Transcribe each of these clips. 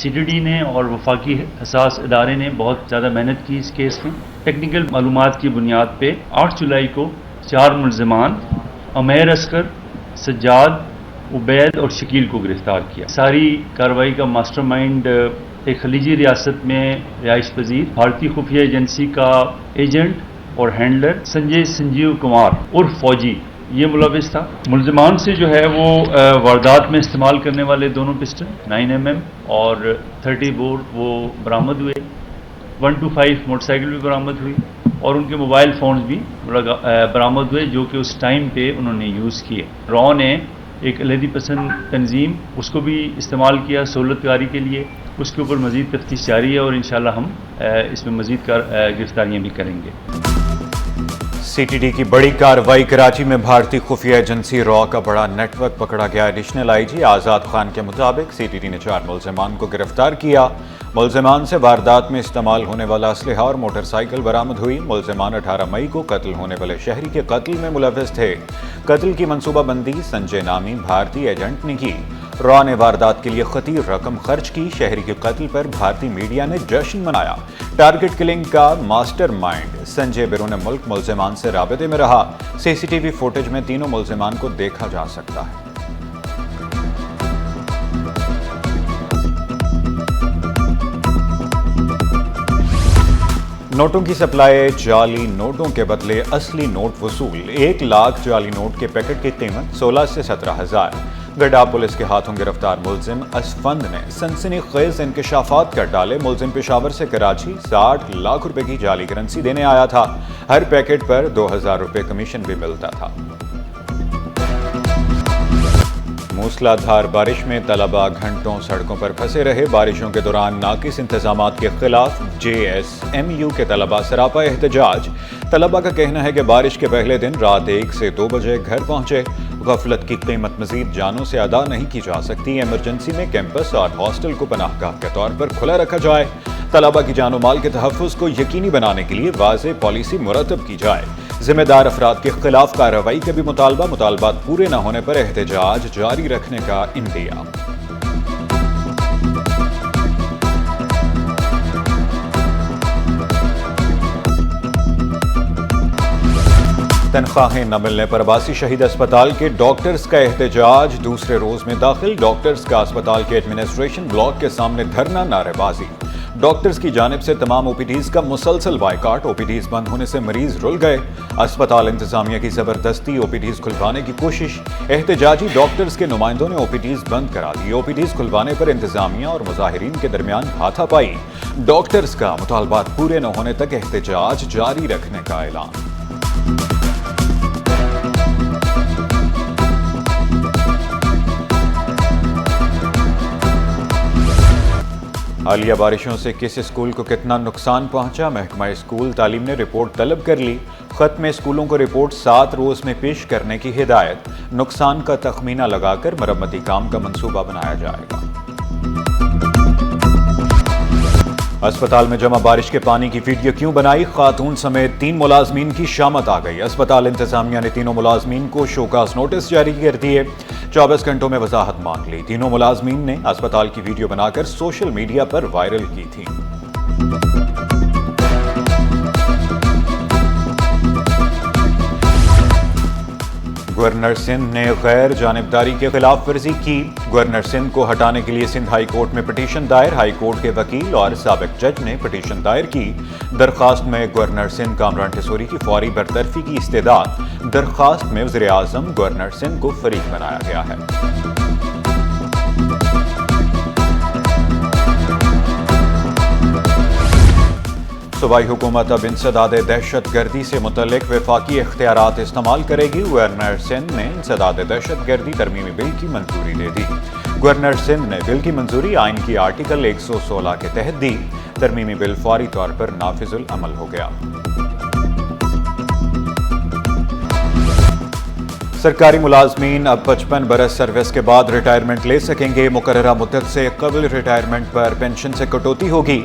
CTD نے اور وفاقی حساس ادارے نے بہت زیادہ محنت کی اس کیس میں. ٹیکنیکل معلومات کی بنیاد پہ 8 جولائی کو 4 ملزمان عمیر اصغر، سجاد، عبید اور شکیل کو گرفتار کیا. ساری کارروائی کا ماسٹر مائنڈ ایک خلیجی ریاست میں رہائش پذیر بھارتی خفیہ ایجنسی کا ایجنٹ اور ہینڈلر سنجیو کمار عرف فوجی یہ ملوث تھا. ملزمان سے جو ہے وہ واردات میں استعمال کرنے والے دونوں پسٹل 9mm اور 30 بور وہ برآمد ہوئے. 125 موٹر سائیکل بھی برآمد ہوئی اور ان کے موبائل فونز بھی برآمد ہوئے جو کہ اس ٹائم پہ انہوں نے یوز کیے. را نے ایک علیحدگی پسند تنظیم اس کو بھی استعمال کیا سہولت کاری کے لیے. اس کے اوپر مزید تفتیش جاری ہے اور انشاءاللہ ہم اس میں مزید گرفتاریاں بھی کریں گے. CTD کی بڑی کارروائی. کراچی میں بھارتی خفیہ ایجنسی را کا بڑا نیٹ ورک پکڑا گیا. ایڈیشنل IG آزاد خان کے مطابق CTD نے 4 ملزمان کو گرفتار کیا. ملزمان سے واردات میں استعمال ہونے والا اسلحہ اور موٹر سائیکل برآمد ہوئی. ملزمان 18 مئی کو قتل ہونے والے شہری کے قتل میں ملوث تھے. قتل کی منصوبہ بندی سنجے نامی بھارتی ایجنٹ نے کی. را نے واردات کے لیے خطیر رقم خرچ کی. شہری کے قتل پر بھارتی میڈیا نے جشن منایا. ٹارگٹ کلنگ کا ماسٹر مائنڈ سنجے بیرون ملک ملزمان سے رابطے میں رہا. CCTV فوٹیج میں تینوں ملزمان کو دیکھا جا سکتا ہے. نوٹوں کی سپلائی. جعلی نوٹوں کے بدلے اصلی نوٹ وصول. 1 لاکھ جعلی نوٹ کے پیکٹ کی قیمت 16 سے 17 ہزار. گڈھا پولیس کے ہاتھوں گرفتار ملزم اسفند نے سنسنی خیز انکشافات کر ڈالے. ملزم پشاور سے کراچی 60 لاکھ روپے کی جعلی کرنسی دینے آیا تھا. ہر پیکٹ پر 2000 روپے کمیشن بھی ملتا تھا. موسلا دھار بارش میں طلبہ گھنٹوں سڑکوں پر پھنسے رہے. بارشوں کے دوران ناقص انتظامات کے خلاف JSMU کے طلبہ سراپا احتجاج. طلبہ کا کہنا ہے کہ بارش کے پہلے دن رات 1 سے 2 بجے گھر پہنچے. غفلت کی قیمت مزید جانوں سے ادا نہیں کی جا سکتی. ایمرجنسی میں کیمپس اور ہاسٹل کو پناہ گاہ کے طور پر کھلا رکھا جائے. طلبہ کی جان و مال کے تحفظ کو یقینی بنانے کے لیے واضح پالیسی مرتب کی جائے. ذمہ دار افراد کے خلاف کارروائی کا بھی مطالبہ. مطالبات پورے نہ ہونے پر احتجاج جاری رکھنے کا اندیا. تنخواہیں نہ ملنے پر عباسی شہید اسپتال کے ڈاکٹرز کا احتجاج. دوسرے روز میں داخل ڈاکٹرز کا اسپتال کے ایڈمنسٹریشن بلاک کے سامنے دھرنا نعرے بازی. ڈاکٹرز کی جانب سے تمام OPDs کا مسلسل بائیکاٹ. OPDs بند ہونے سے مریض رل گئے. اسپتال انتظامیہ کی زبردستی OPDs کھلوانے کی کوشش. احتجاجی ڈاکٹرز کے نمائندوں نے OPDs بند کرا دی. OPDs کھلوانے پر انتظامیہ اور مظاہرین کے درمیان ہاتھا پائی. ڈاکٹرز کا مطالبات پورے نہ ہونے تک احتجاج جاری رکھنے کا اعلان. حالیہ بارشوں سے کس اسکول کو کتنا نقصان پہنچا؟ محکمہ اسکول تعلیم نے رپورٹ طلب کر لی. خط میں اسکولوں کو رپورٹ 7 روز میں پیش کرنے کی ہدایت. نقصان کا تخمینہ لگا کر مرمتی کام کا منصوبہ بنایا جائے گا. اسپتال میں جمع بارش کے پانی کی ویڈیو کیوں بنائی؟ خاتون سمیت 3 ملازمین کی شامت آ گئی. اسپتال انتظامیہ نے تینوں ملازمین کو شوکاز نوٹس جاری کر دیے. 24 گھنٹوں میں وضاحت مانگ لی. تینوں ملازمین نے اسپتال کی ویڈیو بنا کر سوشل میڈیا پر وائرل کی تھی. گورنر سندھ نے غیر جانبداری کے خلاف ورزی کی. گورنر سندھ کو ہٹانے کے لیے سندھ ہائی کورٹ میں پٹیشن دائر. ہائی کورٹ کے وکیل اور سابق جج نے پٹیشن دائر کی. درخواست میں گورنر سندھ کامران ٹھسوری کی فوری برطرفی کی استدعا. درخواست میں وزیر اعظم گورنر سندھ کو فریق بنایا گیا ہے. صوبائی حکومت اب انسداد دہشت گردی سے متعلق وفاقی اختیارات استعمال کرے گی. گورنر سندھ نے انسداد دہشت گردی ترمیمی بل کی منظوری دے دی. گورنر سندھ نے بل کی منظوری آئین کی آرٹیکل 116 کے تحت دی. ترمیمی بل فوری طور پر نافذ العمل ہو گیا. سرکاری ملازمین اب 55 برس سروس کے بعد ریٹائرمنٹ لے سکیں گے. مقررہ مدت سے قبل ریٹائرمنٹ پر پینشن سے کٹوتی ہوگی.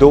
2